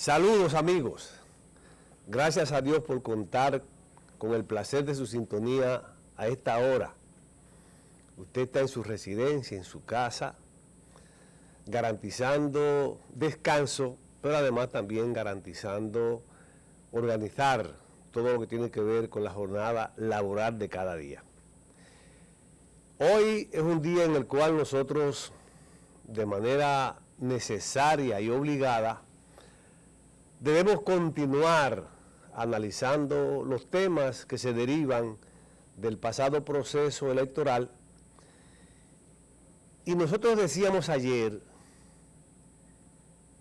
Saludos amigos, gracias a Dios por contar con el placer de su sintonía a esta hora. Usted está en su residencia, en su casa, garantizando descanso, pero además también garantizando organizar todo lo que tiene que ver con la jornada laboral de cada día. Hoy es un día en el cual nosotros, de manera necesaria y obligada, debemos continuar analizando los temas que se derivan del pasado proceso electoral. Y nosotros decíamos ayer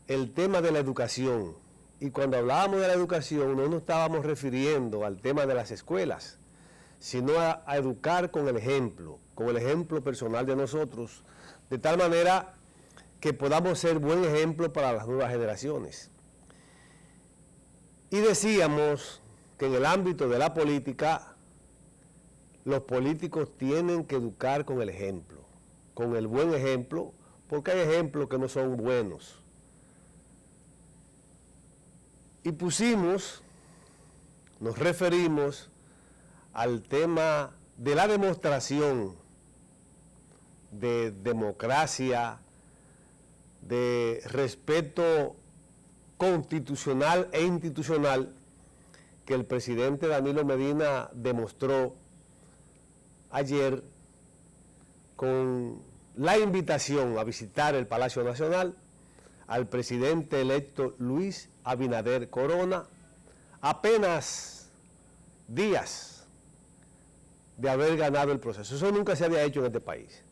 el tema de la educación. Y cuando hablábamos de la educación no nos estábamos refiriendo al tema de las escuelas, sino a educar con el ejemplo personal de nosotros, de tal manera que podamos ser buen ejemplo para las nuevas generaciones. Y decíamos que en el ámbito de la política, los políticos tienen que educar con el ejemplo, con el buen ejemplo, porque hay ejemplos que no son buenos. Y nos referimos al tema de la demostración de democracia, de respeto constitucional e institucional que el presidente Danilo Medina demostró ayer con la invitación a visitar el Palacio Nacional al presidente electo Luis Abinader Corona, apenas días de haber ganado el proceso. Eso nunca se había hecho en este país.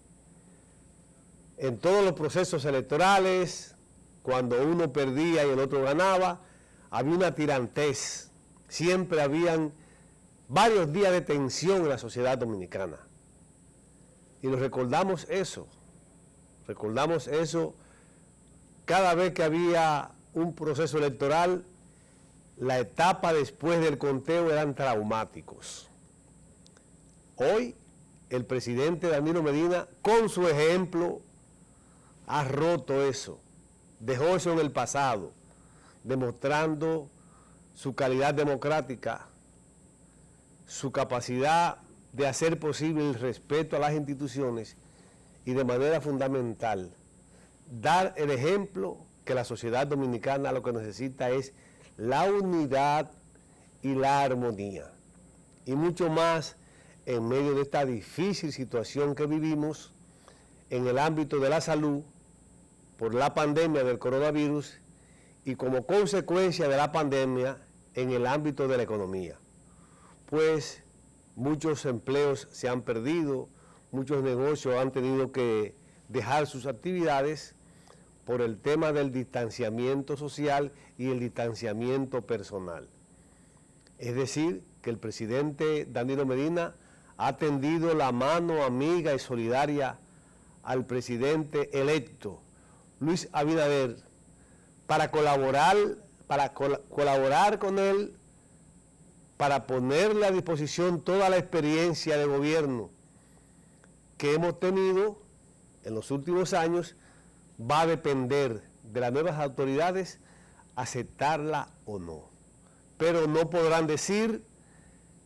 En todos los procesos electorales, cuando uno perdía y el otro ganaba, había una tirantez. Siempre habían varios días de tensión en la sociedad dominicana. Y nos recordamos eso cada vez que había un proceso electoral. La etapa después del conteo eran traumáticos. Hoy, el presidente Danilo Medina, con su ejemplo, ha roto eso, dejó eso en el pasado, demostrando su calidad democrática, su capacidad de hacer posible el respeto a las instituciones y, de manera fundamental, dar el ejemplo que la sociedad dominicana lo que necesita es la unidad y la armonía. Y mucho más en medio de esta difícil situación que vivimos en el ámbito de la salud por la pandemia del coronavirus y como consecuencia de la pandemia en el ámbito de la economía. Pues muchos empleos se han perdido, muchos negocios han tenido que dejar sus actividades por el tema del distanciamiento social y el distanciamiento personal. Es decir, que el presidente Danilo Medina ha tendido la mano amiga y solidaria al presidente electo Luis Abinader para colaborar con él, para ponerle a disposición toda la experiencia de gobierno que hemos tenido en los últimos años. Va a depender de las nuevas autoridades aceptarla o no. Pero no podrán decir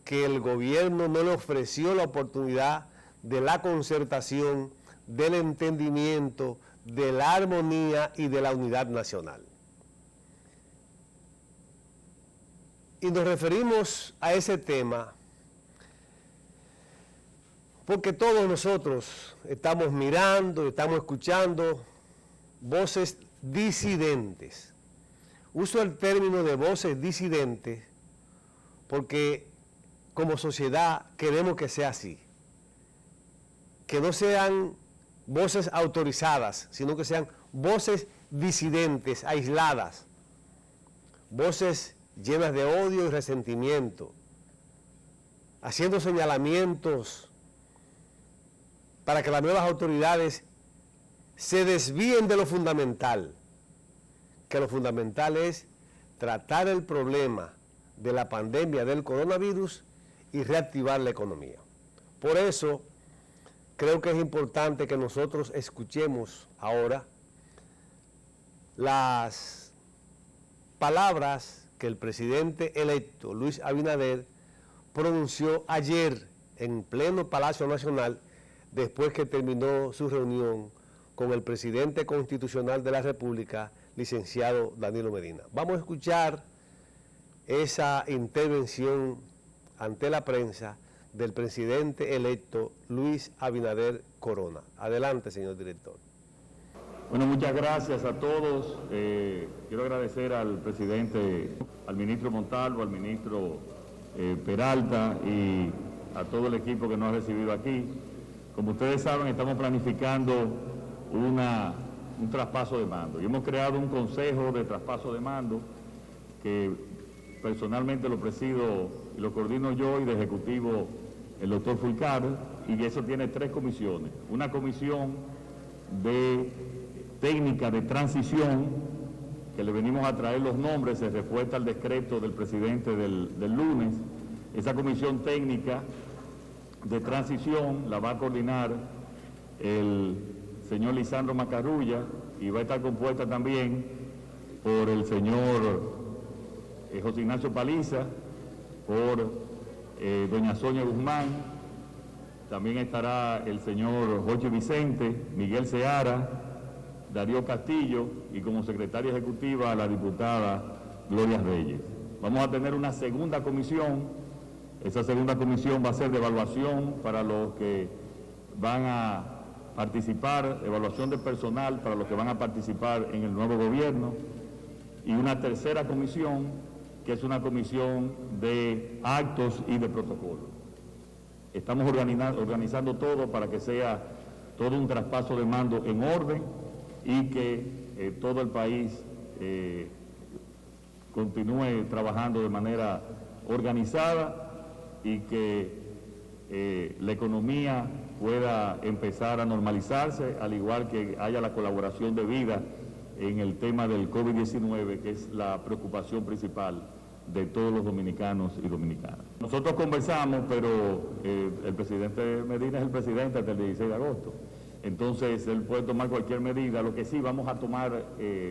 que el gobierno no le ofreció la oportunidad de la concertación, del entendimiento, de la armonía y de la unidad nacional. Y nos referimos a ese tema porque todos nosotros estamos mirando, estamos escuchando voces disidentes. Uso el término de voces disidentes porque como sociedad queremos que sea así. Que no sean voces autorizadas, sino que sean voces disidentes, aisladas. Voces llenas de odio y resentimiento, haciendo señalamientos para que las nuevas autoridades se desvíen de lo fundamental, que lo fundamental es tratar el problema de la pandemia del coronavirus y reactivar la economía. Por eso, creo que es importante que nosotros escuchemos ahora las palabras que el presidente electo, Luis Abinader, pronunció ayer en pleno Palacio Nacional, después que terminó su reunión con el presidente constitucional de la República, licenciado Danilo Medina. Vamos a escuchar esa intervención ante la prensa del presidente electo Luis Abinader Corona. Adelante, señor director. Bueno, muchas gracias a todos. Quiero agradecer al presidente, al ministro Montalvo, al ministro Peralta y a todo el equipo que nos ha recibido aquí. Como ustedes saben, estamos planificando un traspaso de mando y hemos creado un consejo de traspaso de mando que personalmente lo presido y lo coordino yo y de ejecutivo el doctor Fulcar, y eso tiene 3 comisiones. Una comisión de técnica de transición, que le venimos a traer los nombres, se respuesta al decreto del presidente del lunes. Esa comisión técnica de transición la va a coordinar el señor Lisandro Macarrulla y va a estar compuesta también por el señor José Ignacio Paliza, por doña Sonia Guzmán, también estará el señor Jorge Vicente, Miguel Seara, Darío Castillo y como secretaria ejecutiva la diputada Gloria Reyes. Vamos a tener una segunda comisión. Esa segunda comisión va a ser de evaluación para los que van a participar, evaluación de personal para los que van a participar en el nuevo gobierno, y una tercera comisión que es una comisión de actos y de protocolo. Estamos organizando todo para que sea todo un traspaso de mando en orden y que todo el país continúe trabajando de manera organizada y que la economía pueda empezar a normalizarse, al igual que haya la colaboración debida en el tema del COVID-19, que es la preocupación principal de todos los dominicanos y dominicanas. Nosotros conversamos, pero el presidente Medina es el presidente hasta el 16 de agosto. Entonces, él puede tomar cualquier medida. Lo que sí vamos a tomar,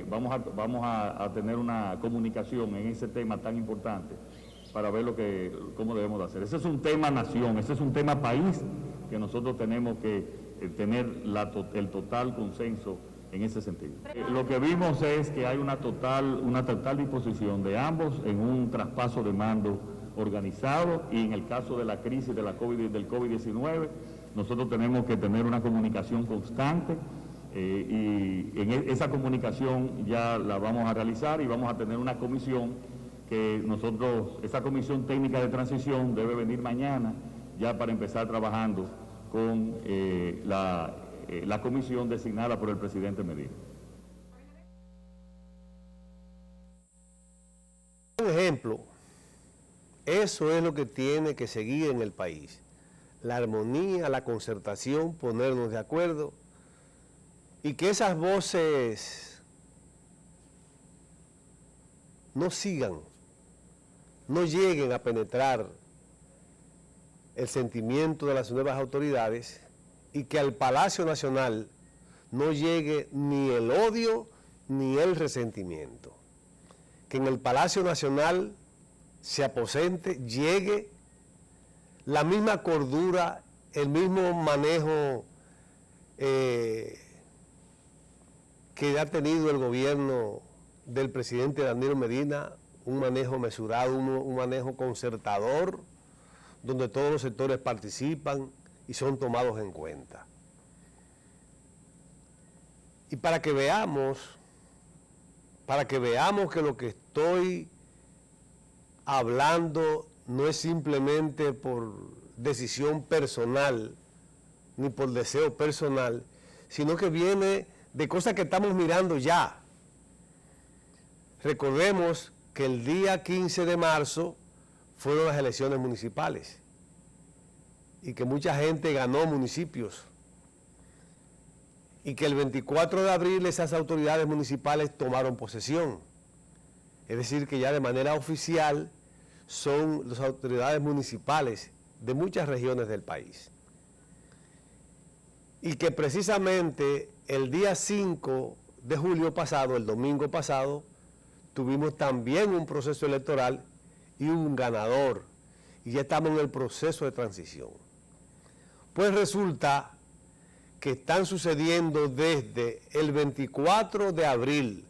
vamos a tener una comunicación en ese tema tan importante para ver cómo debemos de hacer. Ese es un tema nación, ese es un tema país que nosotros tenemos que tener el total consenso en ese sentido. Lo que vimos es que hay una total disposición de ambos en un traspaso de mando organizado, y en el caso de la crisis del COVID-19, nosotros tenemos que tener una comunicación constante y esa comunicación ya la vamos a realizar y vamos a tener una comisión esa comisión técnica de transición debe venir mañana ya para empezar trabajando con la comisión designada por el presidente Medina. Un ejemplo, eso es lo que tiene que seguir en el país. La armonía, la concertación, ponernos de acuerdo y que esas voces no lleguen a penetrar el sentimiento de las nuevas autoridades, y que al Palacio Nacional no llegue ni el odio ni el resentimiento. Que en el Palacio Nacional se aposente, llegue la misma cordura, el mismo manejo que ha tenido el gobierno del presidente Danilo Medina, un manejo mesurado, un manejo concertador, donde todos los sectores participan y son tomados en cuenta. Y para que veamos que lo que estoy hablando no es simplemente por decisión personal, ni por deseo personal, sino que viene de cosas que estamos mirando ya. Recordemos que el día 15 de marzo fueron las elecciones municipales y que mucha gente ganó municipios, y que el 24 de abril esas autoridades municipales tomaron posesión. Es decir, que ya de manera oficial son las autoridades municipales de muchas regiones del país. Y que precisamente el día 5 de julio pasado, el domingo pasado, tuvimos también un proceso electoral y un ganador, y ya estamos en el proceso de transición. Pues resulta que están sucediendo desde el 24 de abril,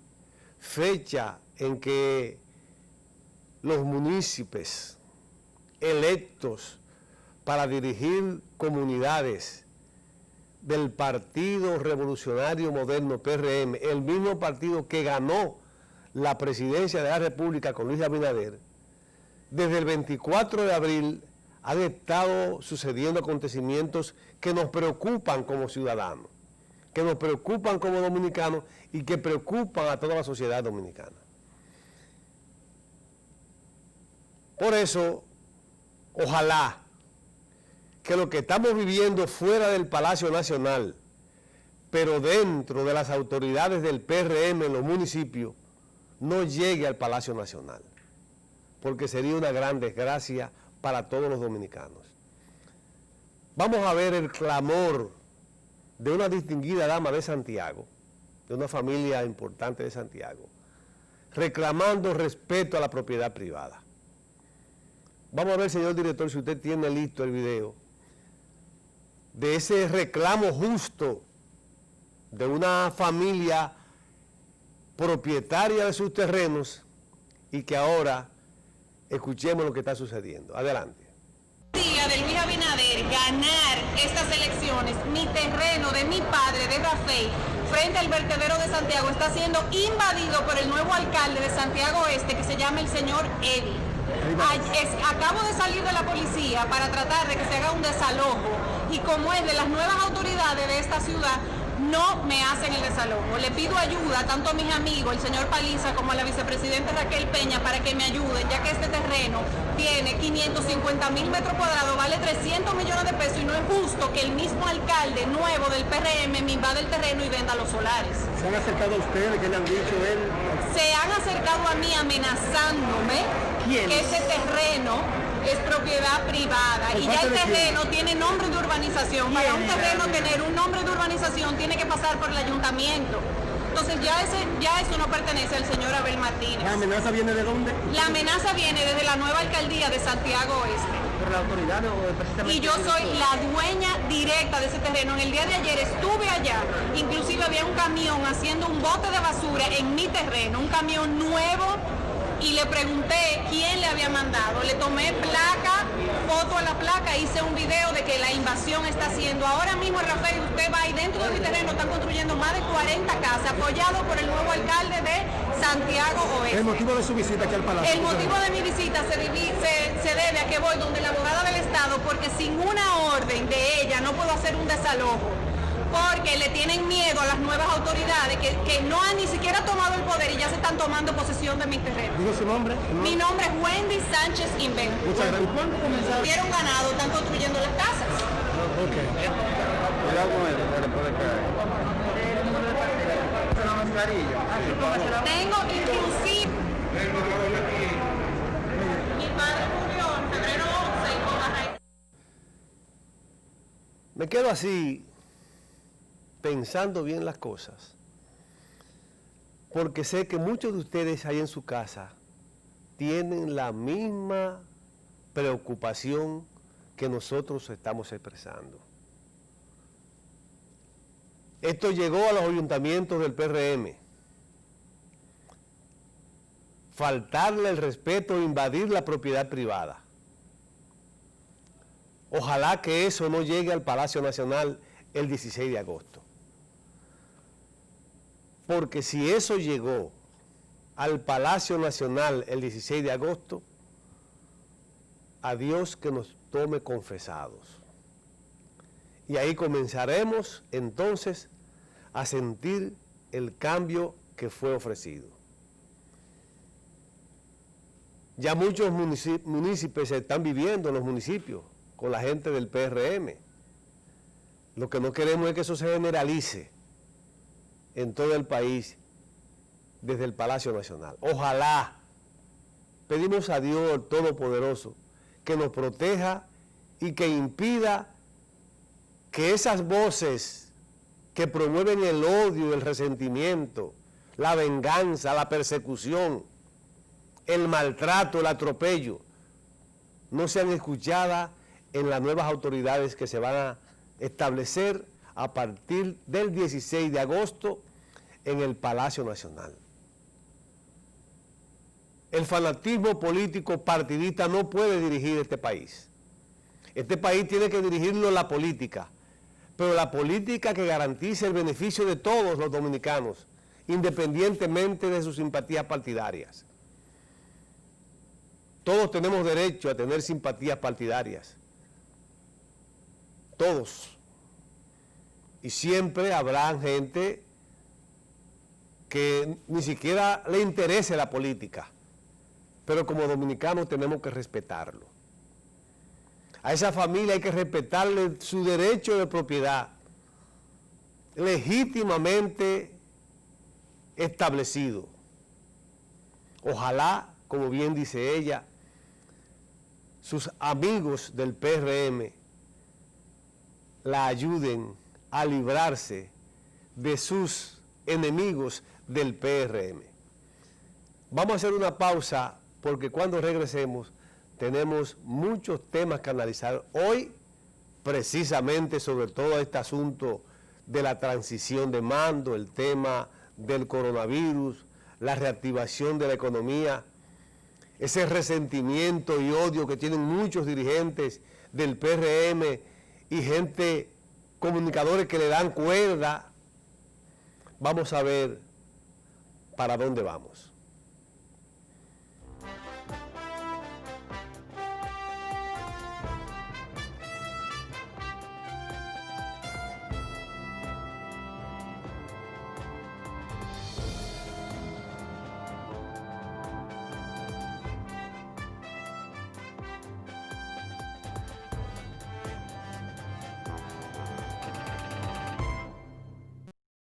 fecha en que los municipios electos para dirigir comunidades del Partido Revolucionario Moderno, PRM, el mismo partido que ganó la presidencia de la República con Luis Abinader, desde el 24 de abril han estado sucediendo acontecimientos que nos preocupan como ciudadanos, que nos preocupan como dominicanos y que preocupan a toda la sociedad dominicana. Por eso, ojalá que lo que estamos viviendo fuera del Palacio Nacional, pero dentro de las autoridades del PRM en los municipios, no llegue al Palacio Nacional, porque sería una gran desgracia para todos los dominicanos. Vamos a ver el clamor de una distinguida dama de Santiago, de una familia importante de Santiago, reclamando respeto a la propiedad privada. Vamos a ver, señor director, si usted tiene listo el video de ese reclamo justo de una familia propietaria de sus terrenos y que ahora escuchemos lo que está sucediendo. Adelante. Día de Luis Abinader ganar estas elecciones, mi terreno de mi padre, de Rafael, frente al vertedero de Santiago, está siendo invadido por el nuevo alcalde de Santiago Este, que se llama el señor Eddie. Acabo de salir de la policía para tratar de que se haga un desalojo y como es de las nuevas autoridades de esta ciudad, no me hacen el desalojo. Le pido ayuda tanto a mis amigos, el señor Paliza, como a la vicepresidenta Raquel Peña, para que me ayuden, ya que este terreno tiene 550.000 metros cuadrados, vale 300 millones de pesos y no es justo que el mismo alcalde nuevo del PRM me invada el terreno y venda los solares. ¿Se han acercado a ustedes? ¿Qué le han dicho él? Se han acercado a mí amenazándome que ese terreno es propiedad privada y ya el terreno tiene nombre de urbanización. Para un terreno tener un nombre de urbanización tiene que pasar por el ayuntamiento. Entonces ya eso no pertenece al señor Abel Martínez. ¿La amenaza viene de dónde? La amenaza viene desde la nueva alcaldía de Santiago Oeste. ¿Por la autoridad o precisamente? Y yo soy la dueña directa de ese terreno. En el día de ayer estuve allá, inclusive había un camión haciendo un bote de basura en mi terreno, un camión nuevo, y le pregunté quién le había mandado. Le tomé placa, foto a la placa, hice un video de que la invasión está haciendo. Ahora mismo, Rafael, usted va y dentro de mi terreno están construyendo más de 40 casas, apoyado por el nuevo alcalde de Santiago Oeste. ¿El motivo de su visita aquí al Palacio? El motivo de mi visita se debe a que voy donde la abogada del Estado, porque sin una orden de ella no puedo hacer un desalojo, porque le tienen miedo a las nuevas autoridades que no han ni siquiera tomado el poder y ya se están tomando posesión de mi terreno. ¿Digo su nombre? Mi nombre es Wendy Sánchez Invento. Muchas gracias. ¿Cuándo comenzaron? Dieron ganado, están construyendo las casas. Ok. Cuidado con eso, que le puede caer. ¿El número de cartera? ¿Es una mascarilla? Tengo inclusive... Mi padre murió en febrero 11 con la raíz. Me quedo así pensando bien las cosas, porque sé que muchos de ustedes ahí en su casa tienen la misma preocupación que nosotros estamos expresando. Esto llegó a los ayuntamientos del PRM. Faltarle el respeto e invadir la propiedad privada. Ojalá que eso no llegue al Palacio Nacional el 16 de agosto. Porque si eso llegó al Palacio Nacional el 16 de agosto, a Dios que nos tome confesados. Y ahí comenzaremos entonces a sentir el cambio que fue ofrecido. Ya muchos municipios se están viviendo en los municipios con la gente del PRM. Lo que no queremos es que eso se generalice en todo el país desde el Palacio Nacional. Ojalá, pedimos a Dios el Todopoderoso que nos proteja y que impida que esas voces que promueven el odio, el resentimiento, la venganza, la persecución, el maltrato, el atropello, no sean escuchadas en las nuevas autoridades que se van a establecer a partir del 16 de agosto en el Palacio Nacional. El fanatismo político partidista no puede dirigir este país. Este país tiene que dirigirlo la política, pero la política que garantice el beneficio de todos los dominicanos, independientemente de sus simpatías partidarias. Todos tenemos derecho a tener simpatías partidarias. Todos. Y siempre habrá gente que ni siquiera le interese la política. Pero como dominicanos tenemos que respetarlo. A esa familia hay que respetarle su derecho de propiedad, legítimamente establecido. Ojalá, como bien dice ella, sus amigos del PRM la ayuden a librarse de sus enemigos del PRM. Vamos a hacer una pausa porque cuando regresemos tenemos muchos temas que analizar hoy, precisamente sobre todo este asunto de la transición de mando, el tema del coronavirus, la reactivación de la economía, ese resentimiento y odio que tienen muchos dirigentes del PRM y gente, comunicadores que le dan cuerda. Vamos a ver para dónde vamos.